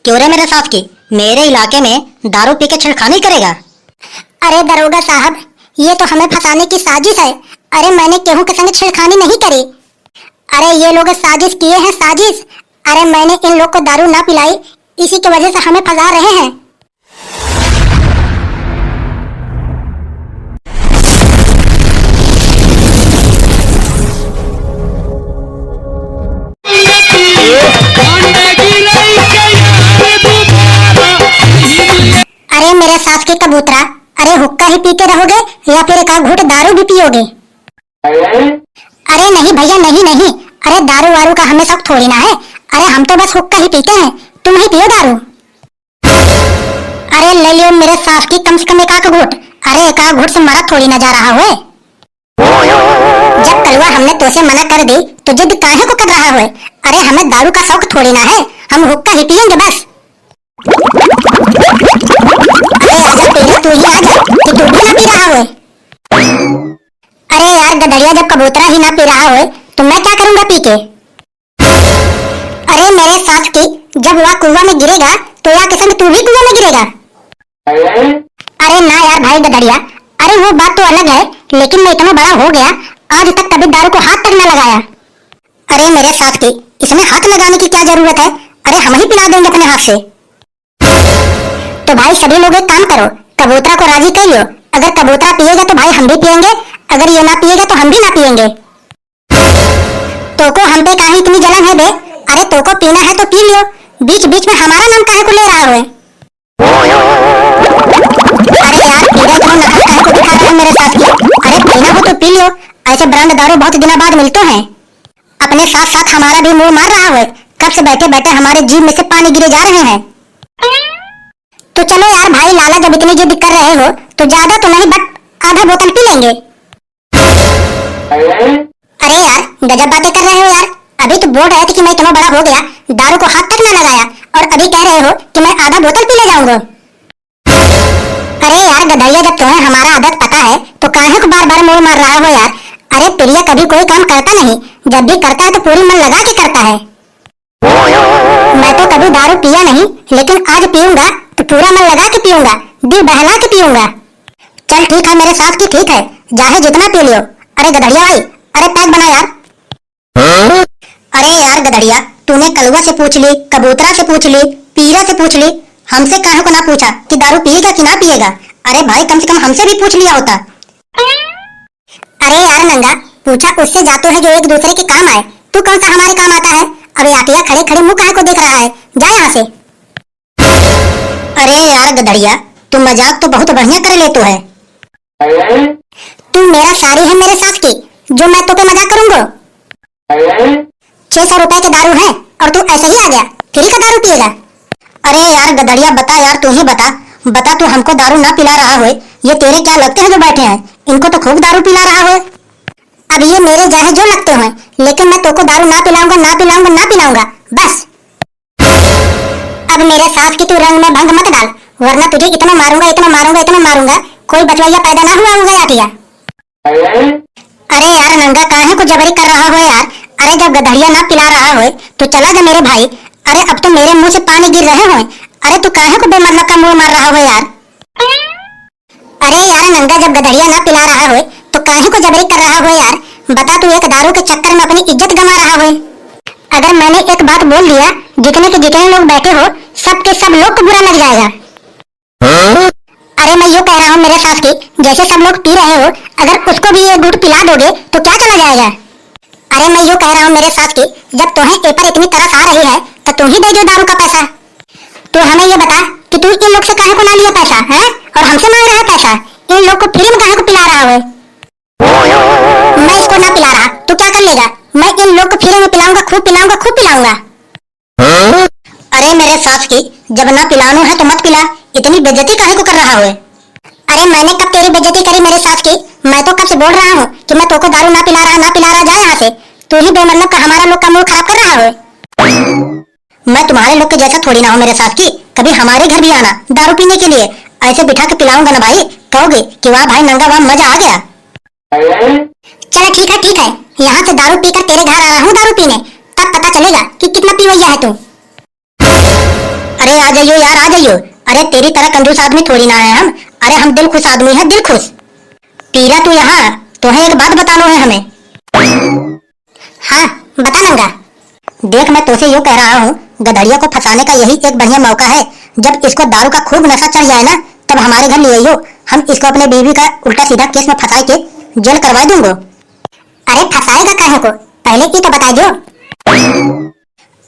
क्यों रे मेरे साथ की मेरे इलाके में दारू पी के छेड़खानी करेगा? अरे दरोगा साहब, ये तो हमें फंसाने की साजिश है। अरे मैंने केहू के संग छेड़खानी नहीं करी। अरे ये लोग साजिश किए हैं, साजिश। अरे मैंने इन लोग को दारू ना पिलाई, इसी की वजह से हमें फंसा रहे हैं। अरे मेरे सास के कबूतरा, अरे हुक्का ही पीते रहोगे या फिर एक घूंट दारू भी पियोगे? अरे नहीं भैया, नहीं नहीं। अरे दारू वारू का हमें शौक थोड़ी ना है। अरे हम तो बस हुक्का ही पीते हैं, तुम ही पियो दारू। अरे ले लियो मेरे सास की कम से कम एक घूंट। अरे एक घूंट से मरा थोड़ी ना जा रहा हो। जब कलवा हमने तुझसे मना कर दी तो जिद काहे को कर रहा है? अरे हमें दारू का शौक थोड़ी ना है, हम हुक्का ही पियेंगे बस। अरे आजा पीने, तू ही आजा कि तू भी ना पी रहा हो। अरे यार गधड़िया, जब कबूतरा ही ना पी रहा हो तो मैं क्या करूंगा पी के? अरे मेरे साथ की, जब वह कुआं में गिरेगा तो या किस्म तू भी कुआं में गिरेगा। अरे ना यार भाई गधड़िया, अरे वो बात तो अलग है, लेकिन मैं इतना बड़ा हो गया, आज तक कभी दारू को हाथ तक न लगाया। अरे मेरे साथ की, इसमें हाथ लगाने की क्या जरूरत है? अरे हम ही पिला देंगे अपने हाथ से। तो भाई सभी लोग एक काम करो, कबूतरा को राजी कर लो। अगर कबूतरा पिएगा तो भाई हम भी पिएंगे, अगर ये ना पिएगा तो हम भी ना पिएंगे। तो को हम पे काहे इतनी जलन है बे? अरे तो को पीना है तो पी लियो, बीच बीच में हमारा नाम काहे को ले रहा है? अरे यार पीना तो नखरा काहे को दिखा रहा है मेरे साथ की? अरे पीना हो तो पी लियो, ऐसे ब्रांड दारू बहुत दिनों बाद मिलते हैं। अपने साथ साथ हमारा भी मुंह मार रहा है, कब से बैठे बैठे हमारे जीभ में से पानी गिरे जा रहे हैं। तो चलो यार भाई लाला, जब इतनी जिद कर रहे हो तो ज्यादा तो नहीं बट आधा बोतल पी लेंगे। अरे यार गजब बातें कर रहे हो यार। अभी तो बोल रहे थे कि मैं इतना बड़ा हो गया, दारू को हाथ तक न लगाया, और अभी कह रहे हो कि मैं आधा बोतल पी ले जाऊंगा। अरे यार गधैया, जब तुम्हें हमारा आदत पता है तो काहे को बार बार मुंह मार रहा हो यार? अरे प्रिया कभी कोई काम करता नहीं, जब भी करता है तो पूरी मन लगा के करता है। मैं तो कभी दारू पिया नहीं, लेकिन आज पीऊंगा तो पूरा मन लगा के पीऊंगा, दिल बहला के पीऊंगा। चल ठीक है मेरे साथ की, ठीक है, चाहे जितना पी लियो। अरे गधड़िया भाई, अरे पैक बना यार। अरे यार गधड़िया, तूने कलवा से पूछ ली, कबूतरा से पूछ ली, पीरा से पूछ ली, हमसे काहे को ना पूछा कि दारू पिएगा कि ना पिएगा? अरे भाई कम से कम हमसे भी पूछ लिया होता। अरे यार नंगा, पूछा उससे जाते हैं जो एक दूसरे के काम आए, तू कौन सा हमारे काम आता है? अरे आतिया खड़े खड़े मुंह काहे को देख रहा है, जा यहाँ से। अरे यार गधड़िया, तू मजाक तो बहुत बढ़िया कर लेतो है। तू मेरा सारी है मेरे साथ की, जो मैं तो पे मजाक करूंगा? 600 रुपए के दारू है और तू ऐसे ही आ गया, फ्री का दारू पिएगा? अरे यार गधड़िया बता यार, तू ही बता, बता तू हमको दारू ना पिला रहा है, ये तेरे क्या लगते हैं जो बैठे हैं, इनको तो खूब दारू पिला रहा है। अब ये मेरे चाहे जो लगते हैं, लेकिन मैं तोको दारू ना पिलाऊंगा, ना पिलाऊंगा, ना पिलाऊंगा बस। अब मेरे सास की तू रंग में भंग मत डाल, वरना तुझे इतना मारूंगा, इतना मारूंगा, इतना मारूंगा, कोई बचवाइया पैदा ना हुआ होगा याटिया। अरे यार नंगा, काहे को जबरी कर रहा हो यार? अरे जब गधड़िया ना पिला रहा हो तो चला जा मेरे भाई। अरे अब तो मेरे मुंह से पानी गिर रहे हो। अरे तू काहे को बेमतलब का मुंह मार रहा हो यार? अरे यार नंगा, जब गधड़िया ना पिला रहा हो तो काहे को जबरी कर रहा हो यार? बता, तू एक दारू के चक्कर में अपनी इज्जत गंवा रहा हो। अगर मैंने एक बात बोल दिया, जितने के जितने लोग बैठे हो सबके सब लोग को बुरा लग जाएगा। अरे मैं यूँ कह रहा हूँ मेरे साथ की, जैसे सब लोग पी रहे हो, अगर उसको भी ये घूंट पिला दोगे तो क्या चला जाएगा? अरे मैं यूँ कह रहा हूँ मेरे साथ की, जब तुम्हें ए पर इतनी तरस आ रही है तो तुम ही दे दो दारू का पैसा। तो हमें ये बता कि तू इन लोग से काहे को ना लिया पैसा है, और हमसे मांग रहा है पैसा? इन लोग को फ्री में काहे को पिला रहा है? मैं इसको ना पिला रहा तो क्या कर लेगा? मैं इन लोग को फ्री में पिलाऊंगा, खूब पिलाऊंगा, खूब पिलाऊंगा। अरे मेरे सास की, जब ना पिलानो है तो मत पिला, इतनी बेइज्जती काहे को कर रहा है? अरे मैंने कब तेरी बेइज्जती करी मेरे सास की? मैं तो कब से बोल रहा हूँ कि मैं तोको दारू ना पिला रहा, ना पिला रहा, जा यहाँ से। तू ही बेमतलब का हमारा लोग का मूड खराब कर रहा है। मैं तुम्हारे लोग के जैसा थोड़ी ना हूँ मेरे सास की, कभी हमारे घर भी आना दारू पीने के लिए, ऐसे बिठा के पिलाऊंगा ना भाई, कहोगे कि वाह भाई नंगा, वाह मजा आ गया। चल ठीक है, ठीक है, यहाँ से दारू पीकर तेरे घर आ रहा हूँ दारू पीने, तब पता चलेगा कि कितना पीवैया है तू। अरे आ जाइयो यार, आ जाइयो। अरे तेरी तरह कंजूस आदमी थोड़ी ना है हम। अरे हम दिल खुश आदमी है, दिल खुश। पीरा तू यहाँ, तो है एक बात बताना है हमें। हाँ बता नंगा। देख मैं तुझसे यूँ कह रहा हूँ, गधड़िया को फंसाने का यही एक बढ़िया मौका है। जब इसको दारू का खूब नशा चढ़ जाए ना, तब हमारे घर ले आइयो। हम इसको अपने बीवी का उल्टा सीधा केस में फंसा के जेल करवा दूंगा। अरे फंसाएगा काहे को, पहले की तो बता दो।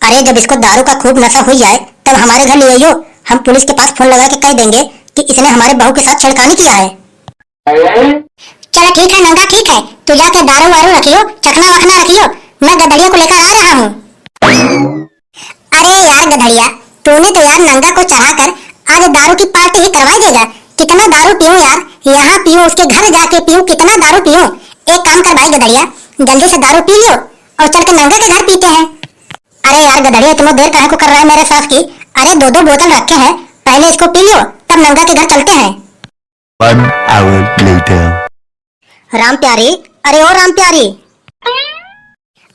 अरे जब इसको दारू का खूब नशा हो जाए तब हमारे घर ले आइयो। हम पुलिस के पास फोन लगा के कह देंगे कि इसने हमारे बहू के साथ छेड़खानी किया है। चलो ठीक है नंगा, ठीक है। तू जाके दारू वारू रखियो, चखना वखना रखियो, मैं गधड़िया को लेकर आ रहा हूँ। अरे यार गधड़िया, तूने तो यार नंगा को चढ़ाकर आज दारू की पार्टी ही करवा देगा। कितना दारू पीऊं यार, यहाँ पीऊं, उसके घर जाके पीऊं, कितना दारू पीऊं। एक काम कर भाई गधड़िया, जल्दी से दारू पी लियो और चल के नंगा के घर पीते हैं। अरे यार गधड़िया, इतना देर काहे को कर रहा है मेरे साथ की? अरे दो दो बोतल रखे हैं, पहले इसको पी लियो तब नंगा के घर चलते हैं। 1 hour later. राम प्यारी, अरे ओ राम प्यारी।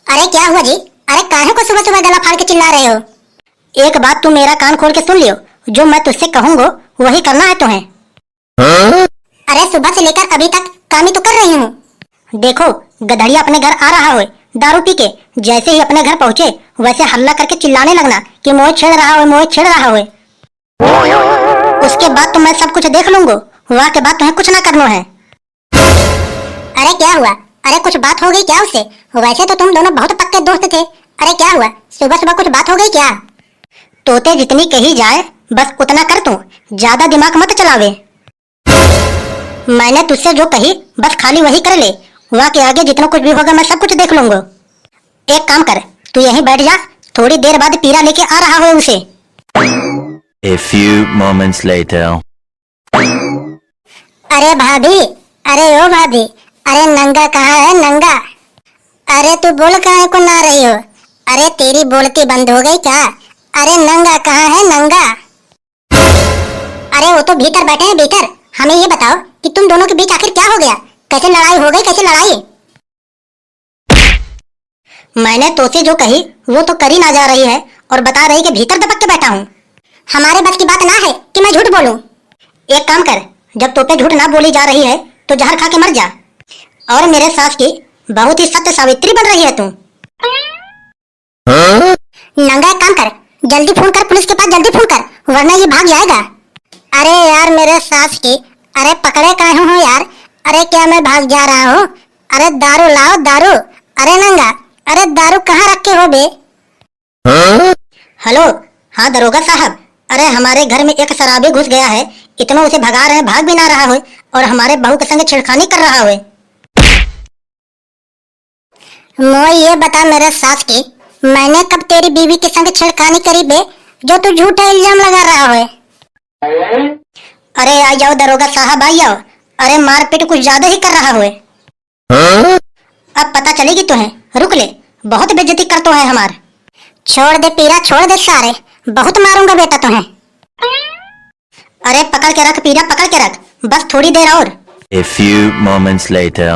अरे क्या हुआ जी? अरे काहे को सुबह सुबह गला फाड़ के चिल्ला रहे हो? एक बात तू मेरा कान खोल के सुन लियो, जो मैं तुझसे कहूँगा वही करना है तुम्हें। अरे सुबह से लेकर अभी तक काम ही तो कर रही हूँ। देखो गधड़िया अपने घर आ रहा है दारू पी के। जैसे ही अपने घर पहुँचे वैसे हल्ला करके चिल्लाने लगना कि मोह छेड़ रहा है, मोह छेड़ रहा है। उसके बाद तो मैं सब कुछ देख लूंगा, वहाँ के बाद तुम्हें कुछ ना करना है। अरे क्या हुआ? अरे कुछ बात हो गई क्या उससे? वैसे तो तुम दोनों बहुत पक्के दोस्त थे। अरे क्या हुआ? सुबह सुबह कुछ बात हो गई क्या? तोते जितनी कही जाए बस उतना कर तू, ज्यादा दिमाग मत चलावे। मैंने तुझसे जो कही बस खाली वही कर ले, वहाँ के आगे जितना कुछ भी होगा मैं सब कुछ देख लूंगा। एक काम कर, तू यहीं बैठ जा, थोड़ी देर बाद पीरा लेके आ रहा है उसे। A few moments later. अरे भाभी, अरे ओ भाभी, अरे नंगा कहाँ है नंगा? अरे तू बोल काहे को ना रही हो? अरे तेरी बोलती बंद हो गई क्या? अरे नंगा कहाँ है नंगा? अरे वो तो भीतर बैठे हैं भीतर। हमें ये बताओ कि तुम दोनों के बीच आखिर क्या हो गया? कैसे लड़ाई हो गई, कैसे लड़ाई? मैंने तोते जो कही वो तो करी ना जा रही है और बता रही कि भीतर दबक के बैठा हूँ। हमारे बस की बात ना है कि मैं झूठ बोलूं। एक काम कर, जब तोते झूठ ना बोली जा रही है तो जहर खा के मर जा। और मेरे सास की बहुत ही सत्य सावित्री बन रही है तू। नंगा एक काम कर, जल्दी फोन कर पुलिस के पास, जल्दी फोन कर, वरना ये भाग जाएगा। अरे यार मेरे सास की, अरे पकड़े काहे हो यार? अरे क्या मैं भाग जा रहा हूँ? अरे दारू लाओ दारू। अरे नंगा, अरे दारू कहाँ रखे हो बे? हेलो, हाँ दरोगा साहब। अरे हमारे घर में एक शराबी घुस गया है, इतना उसे भगा रहे हैं, भाग भी ना रहा है और हमारे बहू के संग छेड़खानी कर रहा है। मोए ये बता मेरे सास की, मैंने कब तेरी बीवी के संग छेड़खानी करी बे, जो तू झूठा इल्जाम लगा रहा है? अरे आ जाओ दरोगा साहब, आ जाओ। अरे मारपीट कुछ ज्यादा ही कर रहा है। अब पता चलेगी तुम्हें, रुक ले, बहुत बेइज्जती करते हैं हमार। छोड़ दे पीरा, छोड़ दे सारे, बहुत मारूंगा बेटा तुम्हें। अरे पकड़ के रख पीरा, पकड़ के रख, बस थोड़ी देर और। A few moments later.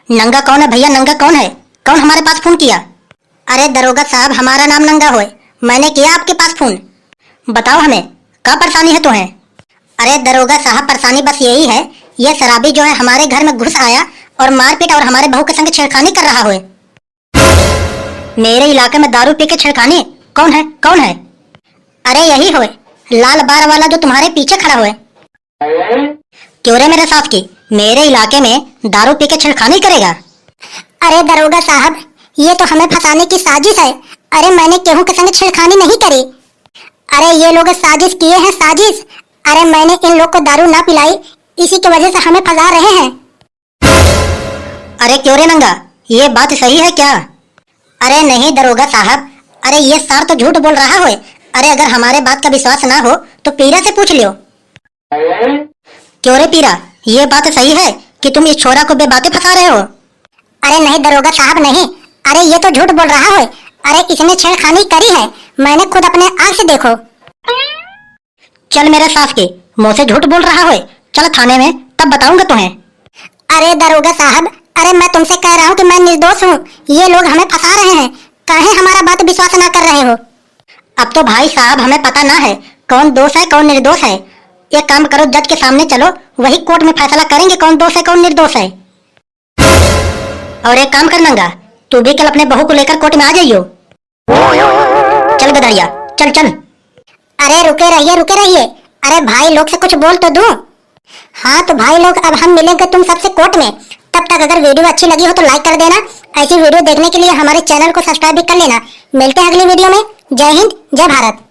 नंगा कौन है भैया, नंगा कौन है? कौन हमारे पास फोन किया? अरे दरोगा साहब, हमारा नाम नंगा है, मैंने किया आपके पास फोन। बताओ हमें क्या परेशानी है तुम्हें? अरे दरोगा साहब, परेशानी बस यही है, ये शराबी जो है हमारे घर में घुस आया और मारपीट और हमारे बहू के संग छेड़खानी कर रहा है। मेरे इलाके में दारू पी के छेड़खानी? कौन है, कौन है? अरे यही हो, लाल बार वाला जो तुम्हारे पीछे खड़ा हुआ है। क्यों रे मेरे साथ की, मेरे इलाके में दारू पी के छेड़खानी करेगा? अरे दरोगा साहब, ये तो हमें फंसाने की साजिश है। अरे मैंने केहू के संग छेड़खानी नहीं करी। अरे ये लोग साजिश किए हैं, साजिश। अरे मैंने इन लोग को दारू ना पिलाई, इसी की वजह से हमें फंसा रहे हैं। अरे क्यों रे नंगा, ये बात सही है क्या? अरे नहीं दरोगा साहब, अरे ये सार तो झूठ बोल रहा है। अरे अगर हमारे बात का विश्वास ना हो तो पीरा से पूछ लियो। क्यों रे पीरा, ये बात सही है कि तुम इस छोरा को बेबातें फंसा रहे हो? अरे नहीं दरोगा साहब नहीं, अरे ये तो झूठ बोल रहा है। अरे इसने छेड़खानी करी है, मैंने खुद अपने आँख से देखो। चल मेरे सास के मुंह से झूठ बोल रहा है, चल थाने में, तब बताऊंगा तुम्हें। अरे दरोगा साहब, अरे मैं तुमसे कह रहा हूँ कि मैं निर्दोष हूँ, ये लोग हमें फंसा रहे हैं, काहे हमारा बात विश्वास ना कर रहे हो? अब तो भाई साहब हमें पता ना है कौन दोष है कौन निर्दोष है। एक काम करो, जज के सामने चलो, वही कोर्ट में फैसला करेंगे कौन दोष है कौन निर्दोष है। और एक काम कर नंगा, तू भी कल अपने बहू को लेकर कोर्ट में आ जाइयो। चल गधड़िया, चल चल। अरे रुके रहिए। अरे भाई लोग से कुछ बोल तो दूं। हाँ तो भाई लोग, अब हम मिलेंगे तुम सबसे कोर्ट में। तब तक अगर वीडियो अच्छी लगी हो तो लाइक कर देना। ऐसी वीडियो देखने के लिए हमारे चैनल को सब्सक्राइब भी कर लेना। मिलते हैं अगली वीडियो में। जय हिंद, जय भारत।